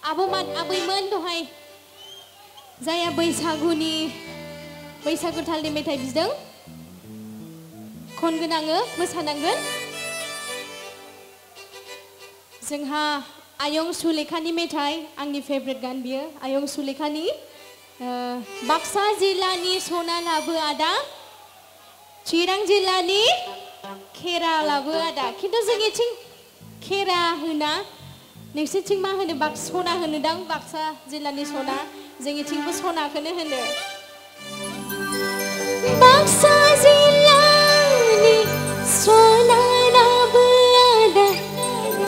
आबैमोन दहाय जाया बैसागु थालनि मेथाइ बिदों खनगोन आङो मोसानांगोन जोंहा आयं सुलेखानि मेथाइ आंनि फेभरेट गान बियो आयं सुलेखानि बाक्सा जिल्लानि सना लाबो आदा चिरां जिल्लानि खेरा लाबो आदा खिन्थु जोंनिथिं खेरा होना नोंसोरथिं मा होनो सना होनोदां बाक्सा जिल्लानि सना जोंनिथिंबो सनाखौनो होनो बाक्सा जिल्लानि सना लाबो आदा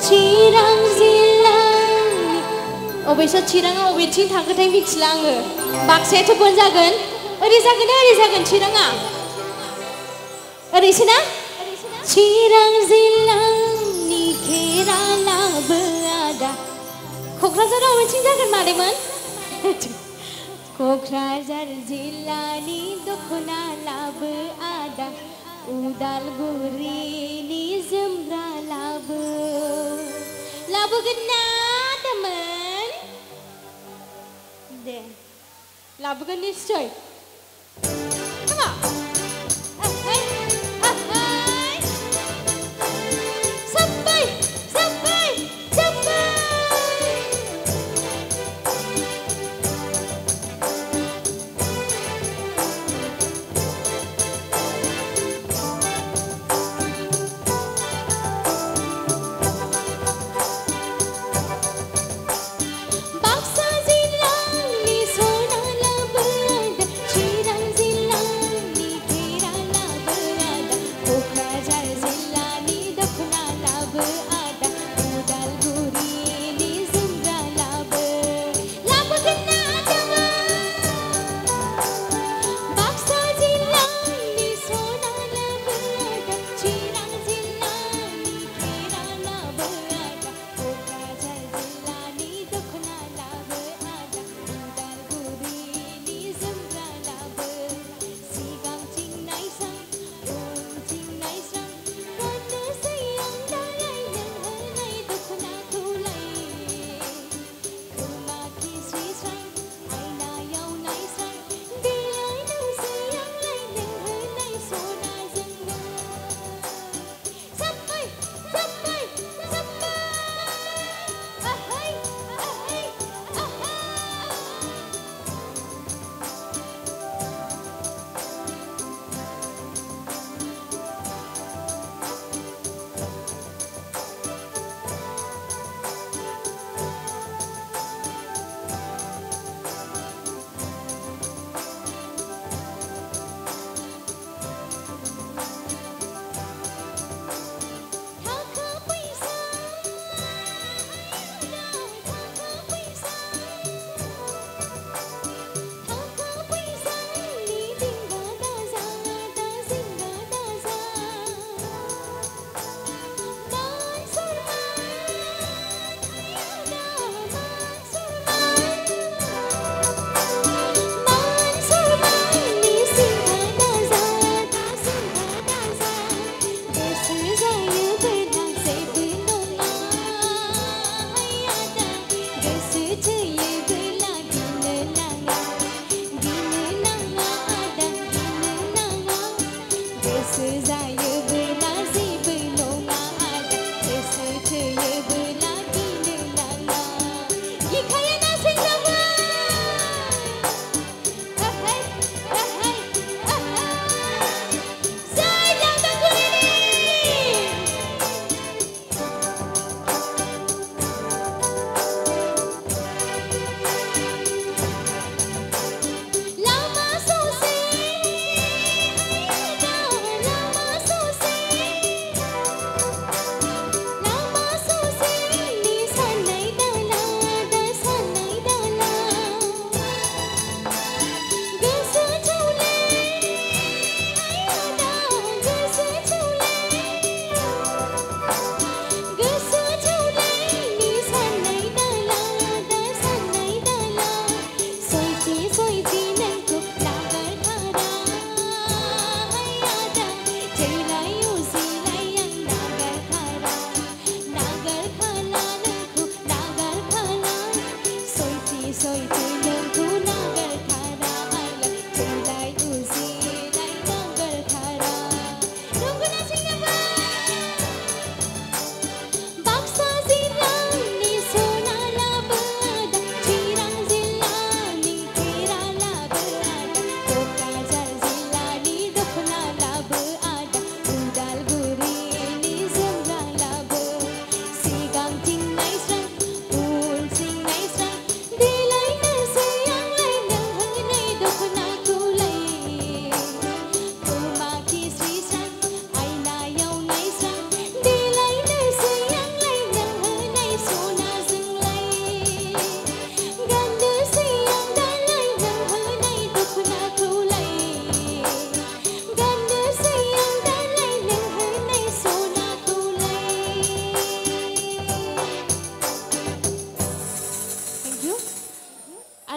चिरां जिल्लानि अबेसो चिराङा अबेथिं थांखोथाय मिथिला आङो बाक्सायाथ' बन जागोन ओरै जागोन ना ओरै जागोन चिराङा ओरैसो ना चिरां जिल्लानि खेरा लाबो आदा क'क्राझाराव अबेथिं जागोन मादैमोन क'क्राझार जिल्लानि दख'ना लाबो आदा उदालगुरिनि जोमग्रा लाबोगोन ना आदामोन दे लाबोगोन निश्चय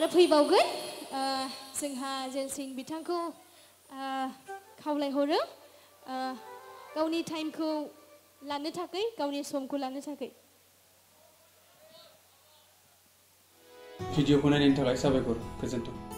आरो फैबावगोन जोंहा जेलसिं बिथांखौ खावलायहरो गावनि टाइमखौ लानो थाखाय गावनि समखौ लानो थाखाय भिडिअखौ नायनायनि थाखाय साबायखर गोजोन्थों